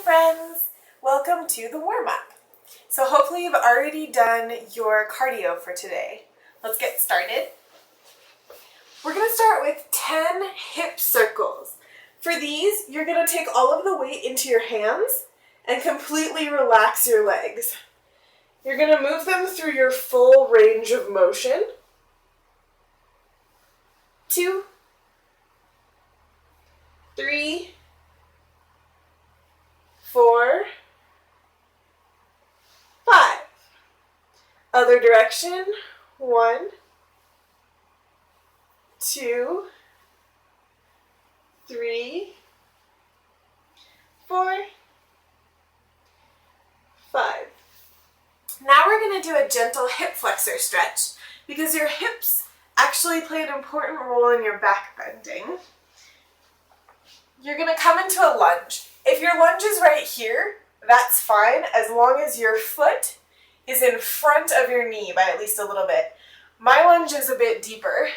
friends! Welcome to the warm-up. So hopefully you've already done your cardio for today. Let's get started. We're going to start with 10 hip circles. For these, you're going to take all of the weight into your hands and completely relax your legs. You're going to move them through your full range of motion. 2, 3, 4, 5. Other direction. 1, 2, 3, 4, 5. Now we're going to do a gentle hip flexor stretch because your hips actually play an important role in your back bending. You're going to come into a lunge. If your lunge is right here, that's fine as long as your foot is in front of your knee by at least a little bit. My lunge is a bit deeper,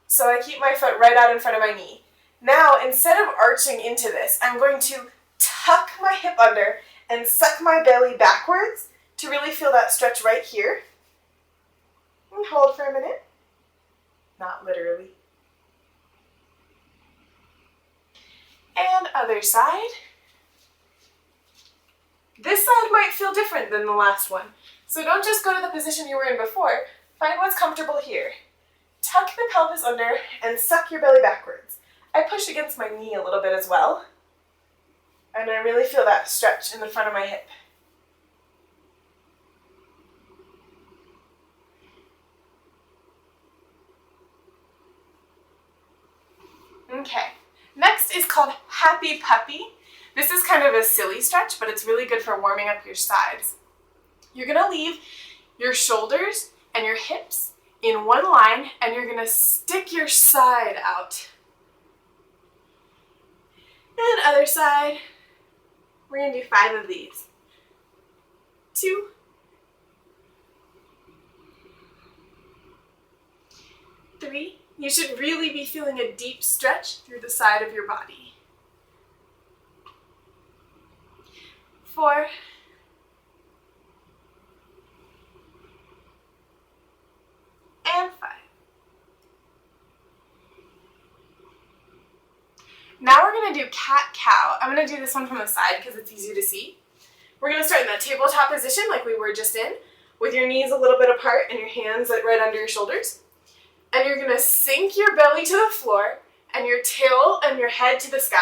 so I keep my foot right out in front of my knee. Now, instead of arching into this, I'm going to tuck my hip under and suck my belly backwards to really feel that stretch right here. And hold for a minute. Not literally. And other side. This side might feel different than the last one, so don't just go to the position you were in before. Find what's comfortable here. Tuck the pelvis under and suck your belly backwards. I push against my knee a little bit as well, and I really feel that stretch in the front of my hip. Okay, next is called Happy Puppy. This is kind of a silly stretch, but it's really good for warming up your sides. You're going to leave your shoulders and your hips in one line, and you're going to stick your side out. And other side. We're going to do 5 of these. 2, 3. You should really be feeling a deep stretch through the side of your body. 4, 5. Now we're going to do cat-cow. I'm going to do this one from the side because it's easy to see. We're going to start in the tabletop position like we were just in, with your knees a little bit apart and your hands right under your shoulders. And you're going to sink your belly to the floor and your tail and your head to the sky.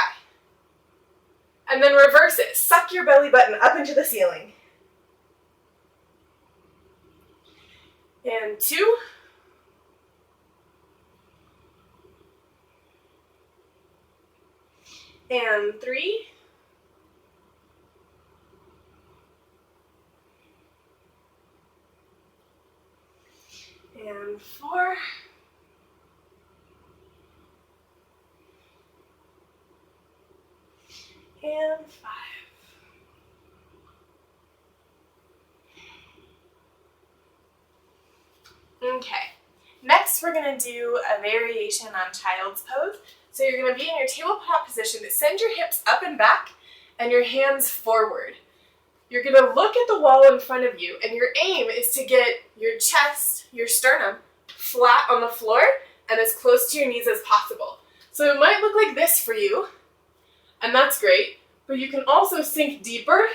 And then reverse it. Suck your belly button up into the ceiling. And 2. And 3. And 4. And 5. Okay, next we're going to do a variation on child's pose. So you're going to be in your tabletop position. Send your hips up and back and your hands forward. You're going to look at the wall in front of you, and your aim is to get your chest, your sternum, flat on the floor and as close to your knees as possible. So it might look like this for you, and that's great, but you can also sink deeper.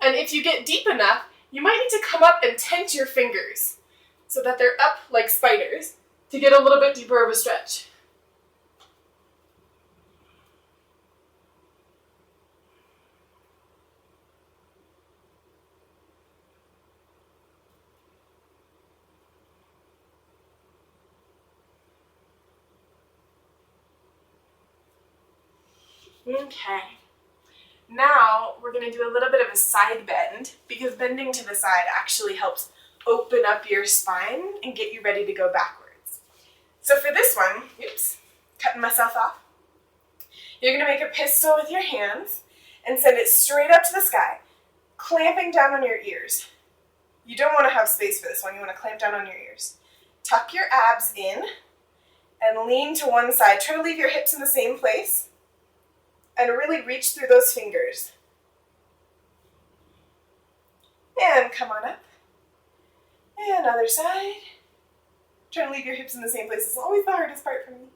And if you get deep enough, you might need to come up and tent your fingers so that they're up like spiders to get a little bit deeper of a stretch. Okay, now we're going to do a little bit of a side bend because bending to the side actually helps open up your spine and get you ready to go backwards. So for this one, cutting myself off, you're going to make a pistol with your hands and send it straight up to the sky, clamping down on your ears. You don't want to have space for this one, you want to clamp down on your ears. Tuck your abs in and lean to one side. Try to leave your hips in the same place and really reach through those fingers. And come on up. And other side. Try to leave your hips in the same place. It's always the hardest part for me.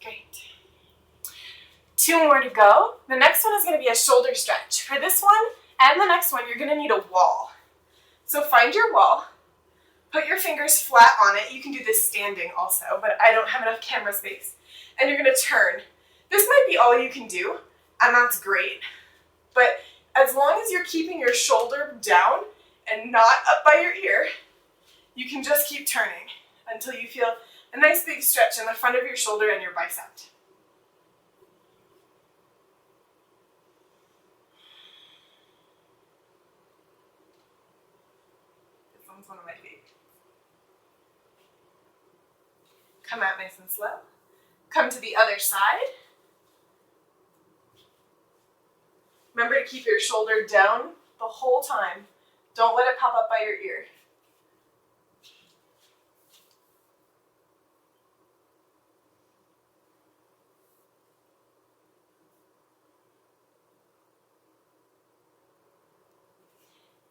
Great. 2 more to go. The next one is going to be a shoulder stretch. For this one and the next one, you're going to need a wall. So find your wall. Put your fingers flat on it. You can do this standing also, but I don't have enough camera space. And you're going to turn. This might be all you can do, and that's great. But as long as you're keeping your shoulder down and not up by your ear, you can just keep turning until you feel a nice big stretch in the front of your shoulder and your bicep. This one's one of my favorites. Come out nice and slow. Come to the other side. Remember to keep your shoulder down the whole time. Don't let it pop up by your ear.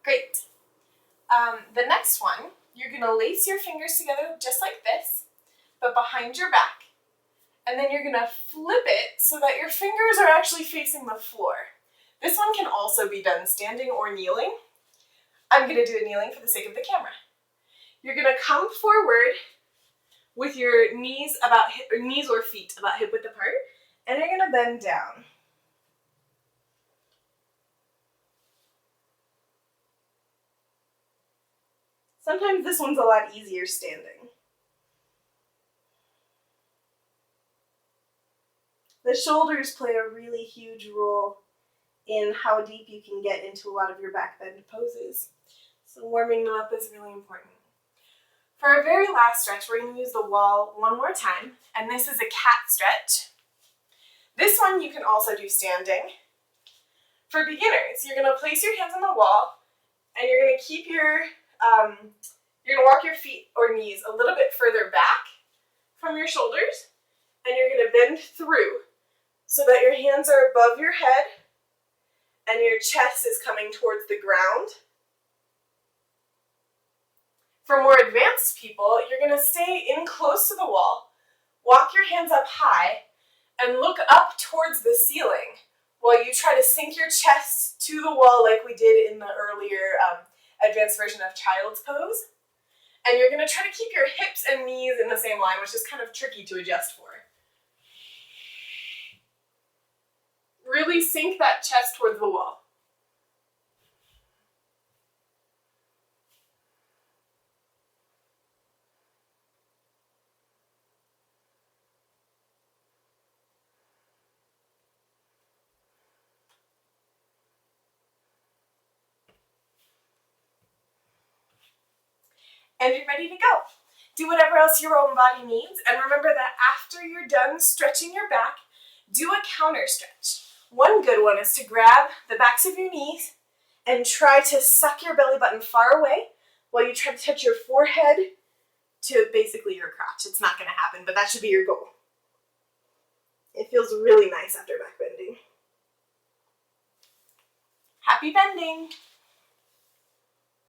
Great. The next one, you're going to lace your fingers together just like this, but behind your back. And then you're going to flip it so that your fingers are actually facing the floor. This one can also be done standing or kneeling. I'm going to do it kneeling for the sake of the camera. You're going to come forward with your knees about hip, or knees or feet about hip width apart, and you're going to bend down. Sometimes this one's a lot easier standing. The shoulders play a really huge role in how deep you can get into a lot of your back bend poses. So warming them up is really important. For our very last stretch, we're going to use the wall one more time, and this is a cat stretch. This one you can also do standing. For beginners, you're going to place your hands on the wall, and you're going to keep your, you're going to walk your feet or knees a little bit further back from your shoulders, and you're going to bend through so that your hands are above your head and your chest is coming towards the ground. For more advanced people, you're going to stay in close to the wall, walk your hands up high, and look up towards the ceiling while you try to sink your chest to the wall like we did in the earlier advanced version of child's pose. And you're going to try to keep your hips and knees in the same line, which is kind of tricky to adjust for. Really sink that chest towards the wall. And you're ready to go. Do whatever else your own body needs, and remember that after you're done stretching your back, do a counter stretch. One good one is to grab the backs of your knees and try to suck your belly button far away while you try to touch your forehead to basically your crotch. It's not going to happen, but that should be your goal. It feels really nice after back bending. Happy bending!